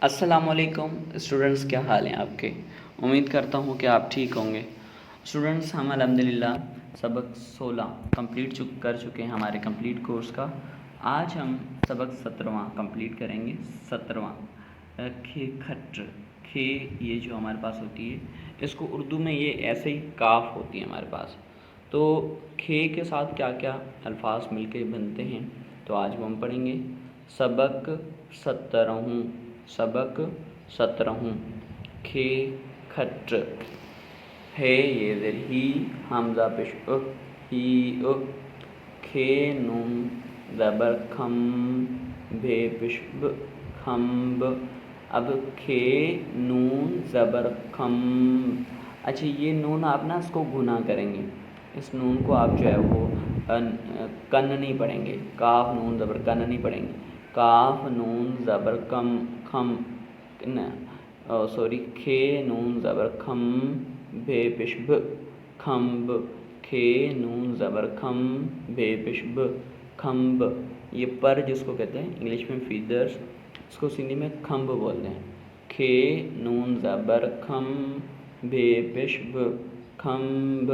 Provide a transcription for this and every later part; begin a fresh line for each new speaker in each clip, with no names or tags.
السلام علیکم اسٹوڈنٹس، کیا حال ہیں آپ کے؟ امید کرتا ہوں کہ آپ ٹھیک ہوں گے۔ اسٹوڈنٹس، ہم الحمدللہ سبق 16 کمپلیٹ کر چکے ہیں ہمارے کمپلیٹ کورس کا۔ آج ہم سبق 17واں کمپلیٹ کریں گے۔ 17واں کھے کھٹ، کھے یہ جو ہمارے پاس ہوتی ہے اس کو اردو میں یہ ایسے ہی کاف ہوتی ہے ہمارے پاس، تو کھے کے ساتھ کیا کیا الفاظ مل کے بنتے ہیں تو آج وہ ہم پڑھیں گے۔ سبق 17، سبق 17 کھے کھٹ، ہے یہ زیر ہی حمزہ پیش ہی کھے نون زبر کھم بھے پیش کھمب۔ اب کھے نون زبر کھم، اچھا یہ نون آپ نا اس کو گنا کریں گے، اس نون کو آپ جو ہے وہ کن نہیں پڑھیں گے، کاف نون زبر کن نہیں پڑھیں گے، کاف نون زبر کم کھم کھے نون زبر کھم بھے پیش ب کھمب، کھے نون زبر کھم بھے پیش ب کھمب۔ یہ پر جس کو کہتے ہیں انگلش میں فیدرز، اس کو سندھی میں کھمب بولتے ہیں۔ کھے نون زبر کھم بھے پیش ب کھمب،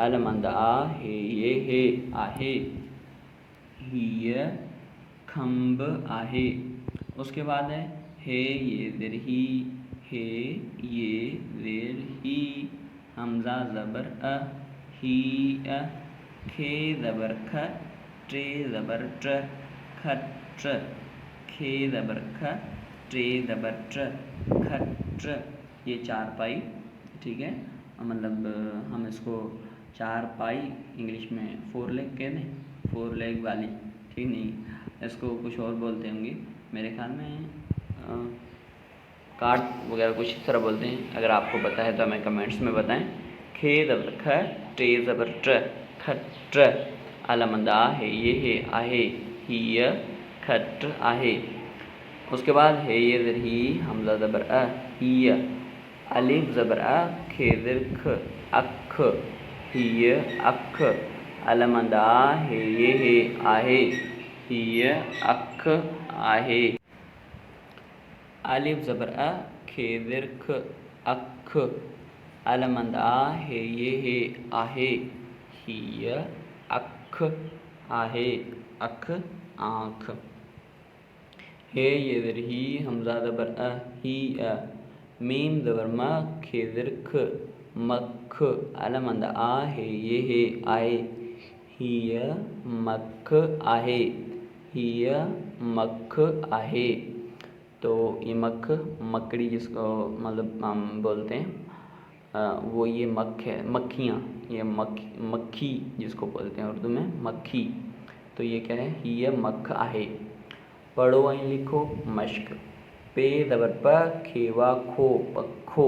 المند آ ہے یہ ہے آہے ہی کھمب آہے۔ اس کے بعد ہے یہ زیر ہی، ہے یہ زیر ہی حمزہ زبر ہی کھے زبر کھ ٹرے زبر ٹر کھٹ، کھے زبر کھ ٹرے زبر ٹر کھٹ۔ یہ چارپائی، ٹھیک ہے، مطلب ہم اس کو چارپائی انگلش میں 4 لیگ کہتے ہیں، 4 لیگ والی، ٹھیک نہیں، اس کو کچھ اور بولتے ہوں گے میرے خیال میں، کارڈ وغیرہ کچھ اس طرح بولتے ہیں۔ اگر آپ کو پتہ ہے تو ہمیں کمنٹس میں بتائیں۔ کھے زبر کھ ٹرے زبر ٹر کھٹ، علامند آ ہے یہ ہے آہے ہی کھٹ آہے۔ اس کے بعد ہے یہ زیر ہی حمزہ زبر ہی، الف زبر کھے زیر کھ اکھ ہی اکھ، علامند آ ہے یہ ہے آہے ہی اکھ آہے۔ الف زبر کھے زیر کھ اکھ، علامند آ ہے یہ ہے آہے ہی اکھ آہے، اکھ آنکھ۔ ہے یہ زیر ہی حمزہ زبر ہی، میم زبر م کھے زیر کھ مکھ، علامند آ ہے یہ ہے آہے ہی مکھ آہے ہی مکھ آہے۔ تو یہ مکھ مکڑی جس کو مطلب ہم بولتے ہیں وہ یہ مکھ ہے، مکھیاں، یہ مکھی جس کو بولتے ہیں اردو میں مکھی، تو یہ کیا ہے ہی مکھ آہے۔ پڑھو وہیں لکھو مشق۔ پے زبر پ کھیوا کھو پکھو،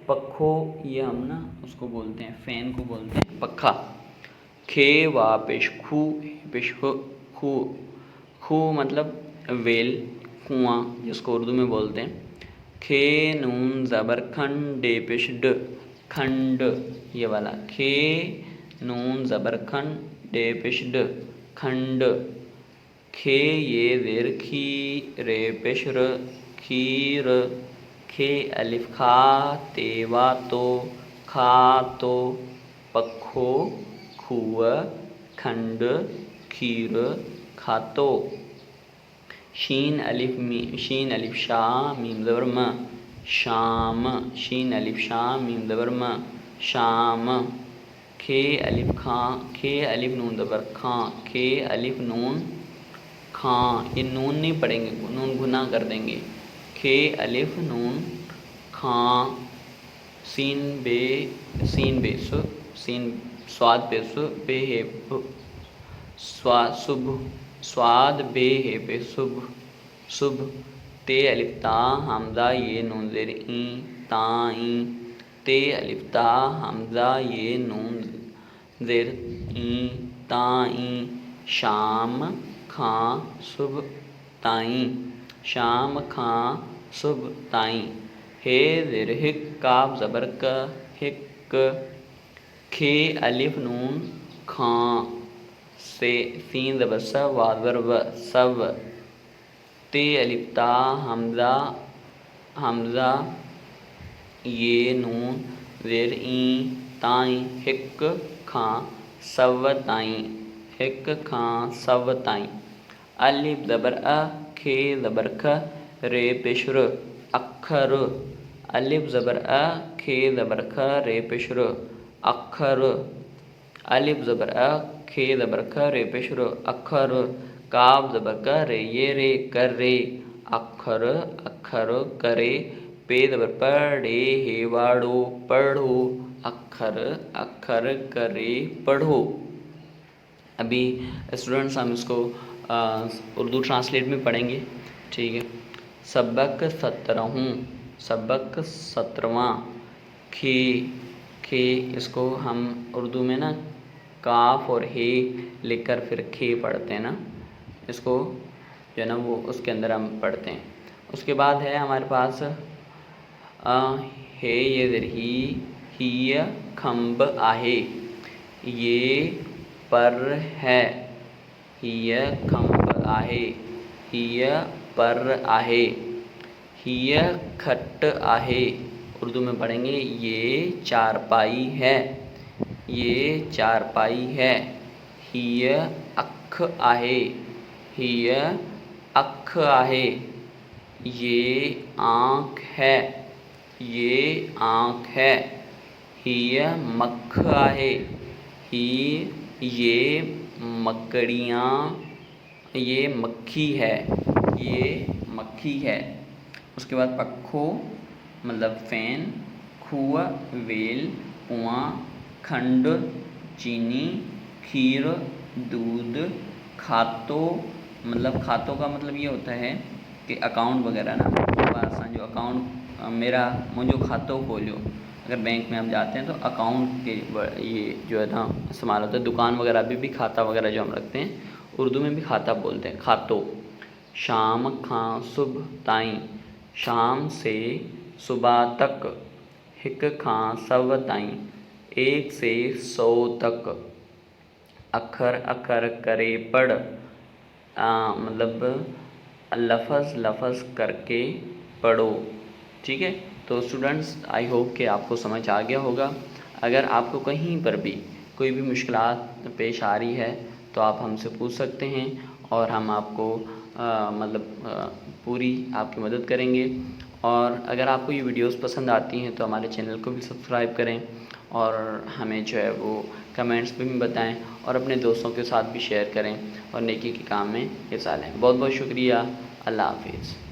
پکھو یہ ہم نا اس کو بولتے ہیں، فین کو بولتے ہیں پکھا۔ کھے وا پیش کھو پیش کھو، کھو مطلب ویل، کنواں جس کو اردو میں بولتے ہیں۔ کھے نون زبر کھن ڈے پیش ڈ کھنڈ، یہ والا کھے نون زبر کھن ڈے پیش ڈ کھنڈ۔ کھے یہ زیر کھی رے پیش ر کھیر، کھے الف کھا تے وا تو کھاتو، پکھو کھوہ کھنڈ کھیر کھاتو۔ شین الف شا میم زبر م شام، شین الف شا میم زبر م شام۔ کھے الف نون زبر کھاں، کھے الف نون کھاں، یہ نون نہیں پڑھیں گے، نون گنا کر دیں گے۔ کھے الف نون کھاں، سین بے سو، سین سواد پہ سو بے ہے صبح، سواد بے ہے پہ صبح صبح۔ تے الف تا حمزہ یہ نون زیر این تائیں، تے الف تا حمزہ یہ نون زیر این تائیں۔ شام کھاں صبح تائیں، شام کھاں صبح تائیں۔ ہے زیر ہک کاف زبر ک ہک، کھے الف نون کھاں، سین زبر س واو زبر و سو، تے الف تا حمزہ حمزہ یہ نون زیر این تائیں ہک کھاں سو تائیں ہک کھاں سو تائیں الف زبر ا کھے زبر کھ رے پیش ر اکھر الف زبر ا کھے زبر کھ رے پیش ر اکھر الف زبر ا کھے زبر کھ رے پیش ر اکھر کاف زبر ک رے یہ رے کر رے اکھر اکھر کرے پے زبر پڑے ہے واڑو پڑھو اکھر اکھر کرے پڑھو۔ ابھی اسٹوڈنٹس ہم اس کو اردو ٹرانسلیٹ میں پڑھیں گے، ٹھیک ہے۔ سبق 17 سبق 17واں کھے اس کو ہم اردو میں نا کاف اور ہے لکھ کر پھر کھے پڑھتے ہیں نا، اس کو جو ہے نا وہ اس کے اندر ہم پڑھتے ہیں۔ اس کے بعد ہے ہمارے پاس ہے یہ زیر ہی کھمب آہے یہ پر ہے ہی کھمب آہے ہی پر آہے ہی کھٹ آہے اردو میں پڑھیں گے یہ چارپائی ہے یہ چارپائی ہے ہی اکھ آہے ہی اکھ آہے یہ آنکھ ہے یہ آنکھ ہے ہی مکھ آہے ہی یہ مکڑیاں یہ مکھی ہے یہ مکھی ہے۔ اس کے بعد پکھو مطلب فین کھوہ ویل کنواں کھنڈ چینی کھیر دودھ کھاتو مطلب کھاتوں کا مطلب یہ ہوتا ہے کہ اکاؤنٹ وغیرہ نا جو اکاؤنٹ میرا مجھے کھاتوں کھولیو، اگر بینک میں ہم جاتے ہیں تو اکاؤنٹ کے یہ جو ہے نا استعمال ہوتا ہے۔ دکان وغیرہ بھی کھاتا وغیرہ جو ہم رکھتے ہیں اردو میں بھی کھاتا بولتے ہیں کھاتو۔ شام کھاں صبح تائیں شام سے صبح تک ہک کھاں سو تائیں 1 سے 100 تک اکھر اکھر کرے پڑھ مطلب لفظ لفظ کر کے پڑھو، ٹھیک ہے۔ تو اسٹوڈنٹس آئی ہوپ کہ آپ کو سمجھ آ گیا ہوگا۔ اگر آپ کو کہیں پر بھی کوئی بھی مشکلات پیش آ رہی ہے تو آپ ہم سے پوچھ سکتے ہیں اور ہم آپ کو مطلب پوری آپ کی مدد کریں گے۔ اور اگر آپ کو یہ ویڈیوز پسند آتی ہیں تو ہمارے چینل کو بھی سبسکرائب کریں اور ہمیں جو ہے وہ کمنٹس پہ بھی بتائیں اور اپنے دوستوں کے ساتھ بھی شیئر کریں اور نیکی کے کام میں حصہ لیں۔ بہت بہت شکریہ، اللہ حافظ۔